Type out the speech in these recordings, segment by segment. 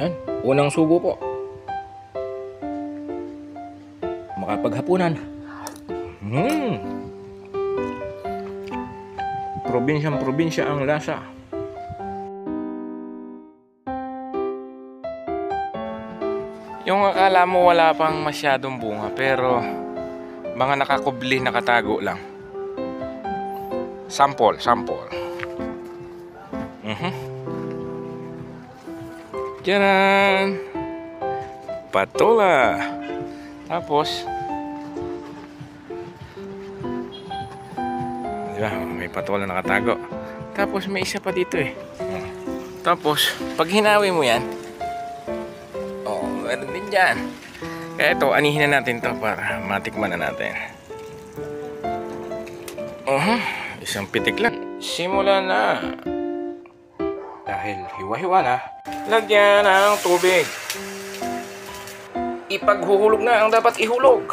Ayan, unang subo po. Makapaghapunan. Probinsyang-probinsya ang lasa. Yung akala mo wala pang masyadong bunga, pero mga nakakubli, nakatago lang. Sample. Tcharan! Patola. Tapos, diba, may patola nakatago. Tapos may isa pa dito eh. Tapos, pag hinawi mo yan, meron din dyan. Kaya ito, anihin na natin to para matikman na natin. Isang pitik lang. Simulan na. Dahil hiwa-hiwa na, lagyan ng tubig. Ipaghuhulog na ang dapat ihulog.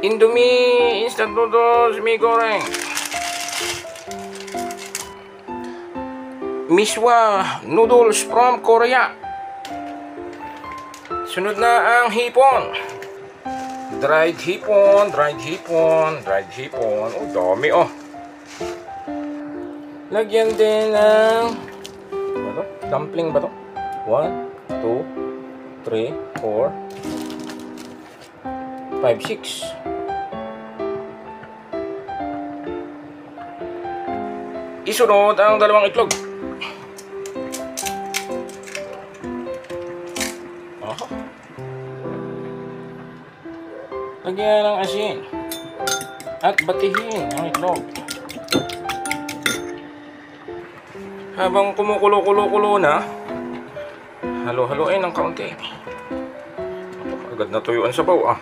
Indomie instant noodles, mie goreng. Miswa noodles from Korea. Sunod na ang hipon. Dried hipon. Oh, dami oh. Lagyan din ng dumpling ba to? 1, 2, 3, 4, 5, 6. Isunod ang dalawang itlog. Lagyan ng asin at batihin ang itlog. Habang kumukulo na, halo-haloin ng kaunti. Agad na tuyuan sa baw ah.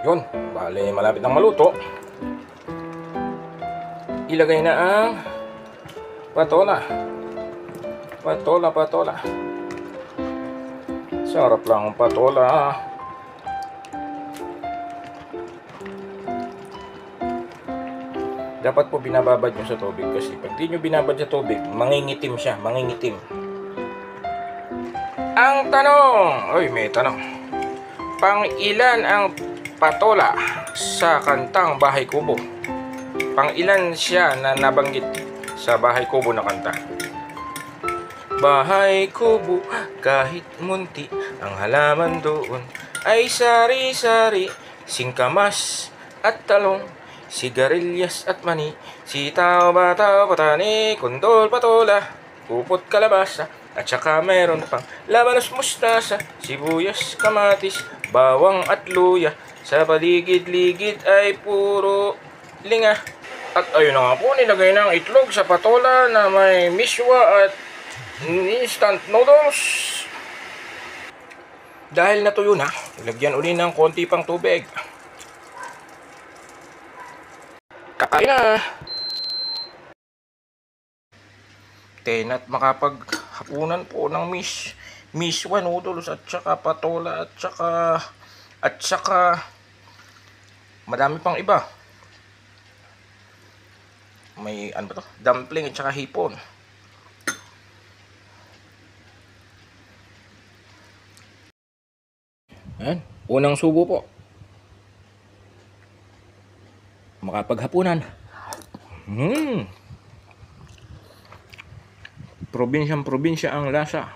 Yun, bale malapit ng maluto. Ilagay na ang patola. Patola. Sarap lang ang patola. Dapat po binababad nyo sa tubig kasi pag di nyo binabad sa tubig, mangingitim siya, mangingitim. Ang tanong, may tanong. Pang-ilan ang patola sa kantang Bahay Kubo? Pang-ilan siya na nabanggit sa Bahay Kubo na kanta? Bahay kubo, kahit munti, ang halaman doon ay sari-sari, singkamas at talong, sigarilyas at mani, sitaw, bataw, patani, kundol, patola, upot, kalabasa, at saka meron pang labanos, mustasa, sibuyas, kamatis, bawang at luya. Sa paligid-ligid ay puro linga. At ayun na nga po, nilagay na ang itlog sa patola na may miswa at instant noodles. Dahil natuyo na, ilagyan uli ng konti pang tubig. Kakain na. At makapaghapunan po ng miswa noodles at saka patola at saka madami pang iba. May ano ba to? Dumpling at saka hipon. Ayan, unang subo po. Makapaghapunan. Probinsyang-probinsya ang lasa.